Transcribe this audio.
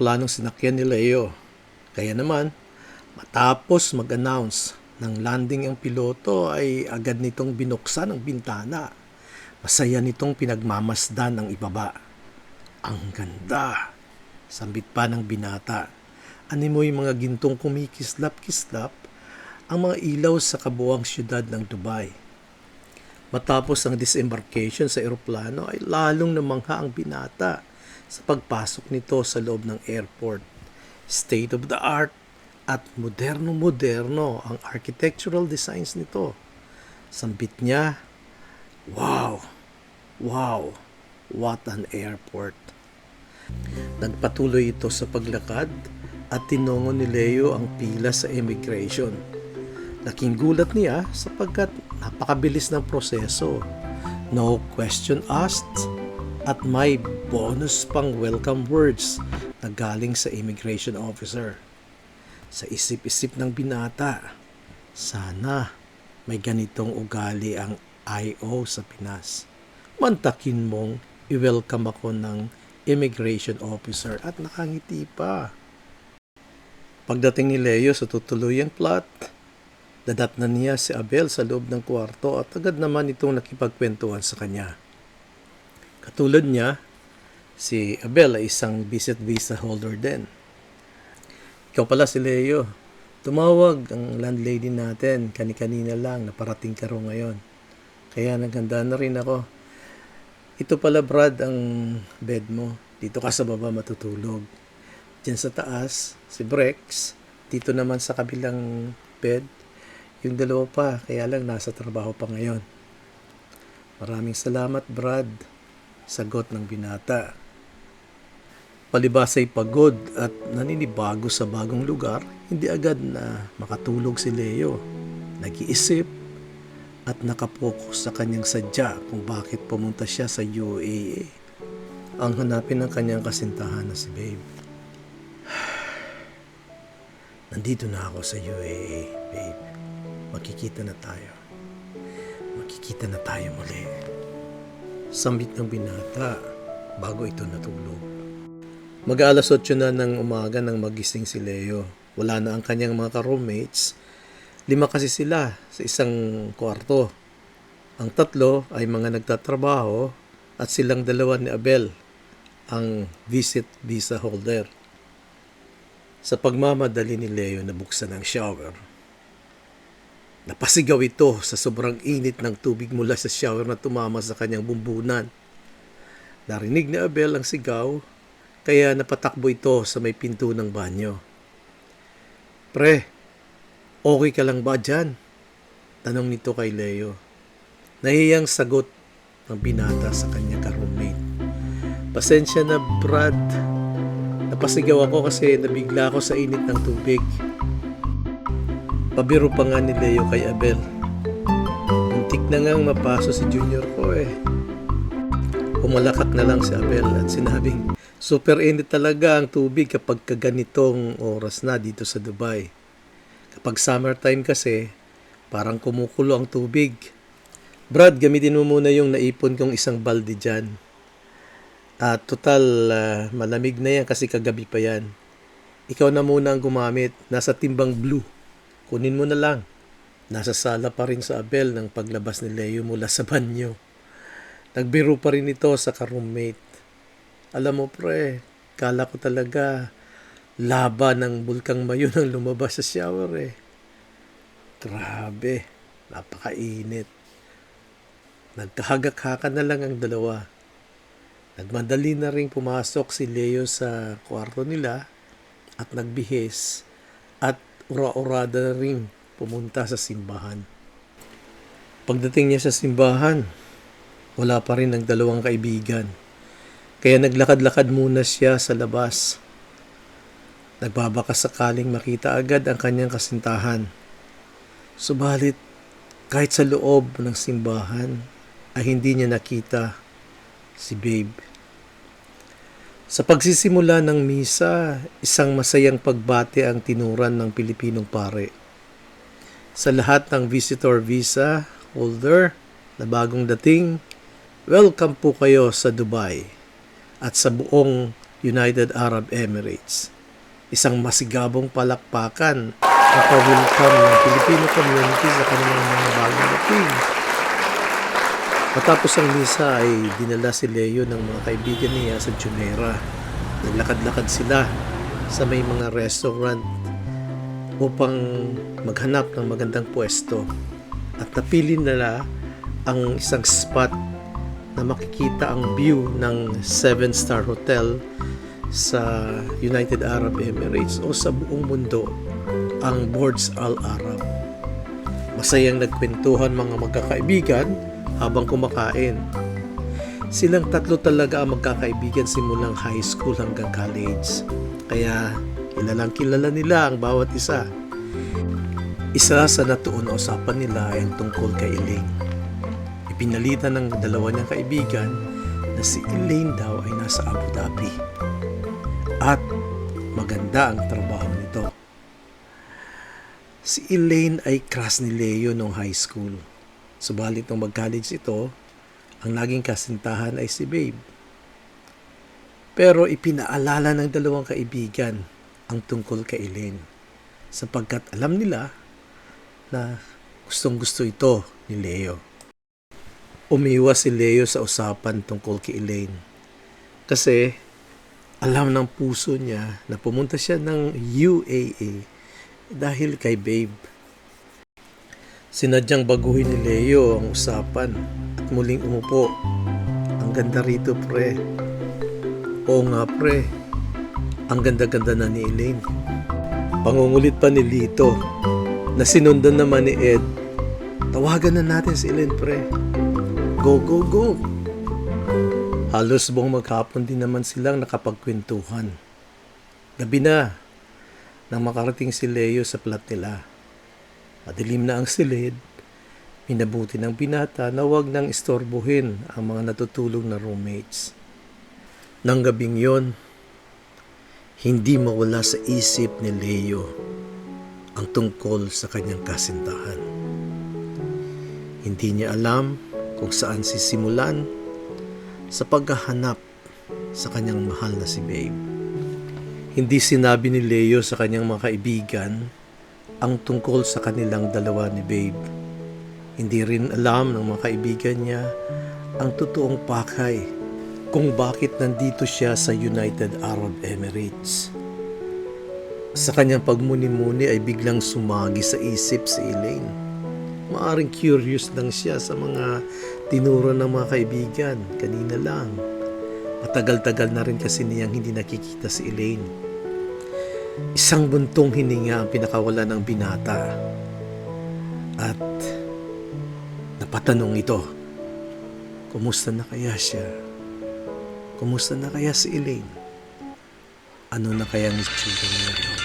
eroplanong sinakyan ni Leo. Kaya naman, matapos mag-announce ng landing ang piloto ay agad nitong binuksan ang bintana. Masaya nitong pinagmamasdan ang ibaba. Ang ganda! Sambit pa ng binata. Animoy mga gintong kumikislap-kislap ang mga ilaw sa kabuang siyudad ng Dubai. Matapos ang disembarkation sa eroplano ay lalong namangha ang binata sa pagpasok nito sa loob ng airport. State of the art at moderno-moderno ang architectural designs nito. Sambit niya, wow, wow, what an airport. Nagpatuloy ito sa paglakad at tinungo ni Leo ang pila sa immigration. Laking gulat niya sapagkat napakabilis ng proseso. No question asked at may bonus pang welcome words na galing sa immigration officer. Sa isip-isip ng binata, sana may ganitong ugali ang IO sa Pinas. Mantakin mong i-welcome ako ng immigration officer at nakangiti pa. Pagdating ni Leo sa tutuluyang plot, dadatnan niya si Abel sa loob ng kwarto at agad naman itong nakipagkwentuhan sa kanya. Katulad niya, si Abel ay isang visit visa holder din. Ikaw pala si Leo. Tumawag ang landlady natin kani-kanina lang na parating ka ro ngayon. Kaya naghanda na rin ako. Ito pala Brad ang bed mo. Dito ka sa baba matutulog. Diyan sa taas, si Brex. Dito naman sa kabilang bed, yung dalawa pa, kaya lang nasa trabaho pa ngayon. Maraming salamat Brad, sagot ng binata. Palibas ay pagod at naninibago sa bagong lugar, hindi agad na makatulog si Leo. Nag-iisip at nakapokus sa kanyang sadya kung bakit pumunta siya sa UAE. Ang hanapin ng kanyang kasintahan na si Babe. Nandito na ako sa UAE, babe. Makikita na tayo. Makikita na tayo muli. Sambit ng binata bago ito natulog. Mag-alas 8 na ng umaga nang magising si Leo. Wala na ang kanyang mga ka-roommates. 5 kasi sila sa isang kwarto. Ang 3 ay mga nagtatrabaho at silang 2 ni Abel, ang visit visa holder. Sa pagmamadali ni Leo na buksan ang shower, napasigaw ito sa sobrang init ng tubig mula sa shower na tumama sa kanyang bumbunan. Narinig ni Abel ang sigaw, kaya napatakbo ito sa may pinto ng banyo. Pre, okay ka lang ba dyan? Tanong nito kay Leo. Nahiyang sagot ng binata sa kanyang ka-roommate. Pasensya na Brad. Napasigaw ako kasi nabigla ako sa init ng tubig. Pabiro pa nga ni Leo kay Abel. Muntik na ngang mapaso si junior ko eh. Pumalakak na lang si Abel at sinabing, super init talaga ang tubig kapag kaganitong oras na dito sa Dubai. Kapag summertime kasi, parang kumukulo ang tubig. Brad, gamitin mo muna yung naipon kong isang balde dyan. Total, malamig na yan kasi kagabi pa yan. Ikaw na muna ang gumamit. Nasa timbang blue. Kunin mo na lang. Nasa sala pa rin sa Abel ng paglabas ni Leo mula sa banyo. Nagbiro pa rin ito sa ka-roommate. Alam mo pre, kala ko talaga laba ng bulkang Mayon ang lumabas sa shower eh. Grabe, napakainit. Nagkahagak-haka na lang ang dalawa. Nagmadali na ring pumasok si Leo sa kwarto nila at nagbihis at ura-urada na ring pumunta sa simbahan. Pagdating niya sa simbahan, wala pa rin ang 2 kaibigan. Kaya naglakad-lakad muna siya sa labas. Nagbabaka sakaling makita agad ang kanyang kasintahan. Subalit, kahit sa loob ng simbahan, ay hindi niya nakita si Babe. Sa pagsisimula ng misa, isang masayang pagbati ang tinuran ng Pilipinong pare. Sa lahat ng visitor visa holder na bagong dating, welcome po kayo sa Dubai at sa buong United Arab Emirates. Isang masigabong palakpakan ang pa-welcome ng Filipino community sa kanilang mga bagong dating. Matapos ang misa ay dinala si Leo ng mga kaibigan niya sa Jumeirah. Naglakad-lakad sila sa may mga restaurant upang maghanap ng magandang pwesto. At napili nila ang isang spot na makikita ang view ng 7-star hotel sa United Arab Emirates o sa buong mundo, ang Burj Al Arab. Masayang nagkwentuhan mga magkakaibigan habang kumakain. Silang tatlo talaga ang magkakaibigan simulang high school hanggang college. Kaya kilalang kilala nila ang bawat isa. Isa sa natuon na usapan nila ay ang tungkol kay Elaine. Ipinalitan ng dalawa niyang kaibigan na si Elaine daw ay nasa Abu Dhabi. At maganda ang trabaho nito. Si Elaine ay crush ni Leo noong high school. Subalit nung mag-college ito, ang naging kasintahan ay si Babe. Pero ipinaalala ng dalawang kaibigan ang tungkol kay Elaine sapagkat alam nila na gustong-gusto ito ni Leo. Umiwas si Leo sa usapan tungkol kay Elaine kasi alam ng puso niya na pumunta siya ng UAE dahil kay Babe. Sinadyang baguhin ni Leo ang usapan at muling umupo. Ang ganda rito, pre. Oo nga, pre. Ang ganda-ganda na ni Elaine. Pangungulit pa ni Lito na sinundan naman ni Ed. Tawagan na natin si Elaine, pre. Go, go, go! Halos buong maghapon din naman silang nakapagkwentuhan. Gabi na nang makarating si Leo sa flat nila. Madilim na ang silid. Minabuti ng binata na huwag nang istorbohin ang mga natutulog na roommates. Nang gabing yon, hindi mawala sa isip ni Leo ang tungkol sa kanyang kasintahan. Hindi niya alam kung saan sisimulan sa paghahanap sa kanyang mahal na si Babe. Hindi sinabi ni Leo sa kanyang mga kaibigan ang tungkol sa kanilang dalawa ni Babe. Hindi rin alam ng mga kaibigan niya ang totoong pakay kung bakit nandito siya sa United Arab Emirates. Sa kanyang pagmuni-muni ay biglang sumagi sa isip si Elaine. Maaring curious lang siya sa mga tinuro ng mga kaibigan kanina lang. Matagal-tagal na rin kasi niyang hindi nakikita si Elaine. Isang buntong hininga ang pinakawala ng binata. At napatanong ito, kumusta na kaya siya? Kumusta na kaya si Elaine? Ano na kaya ang itsura niya?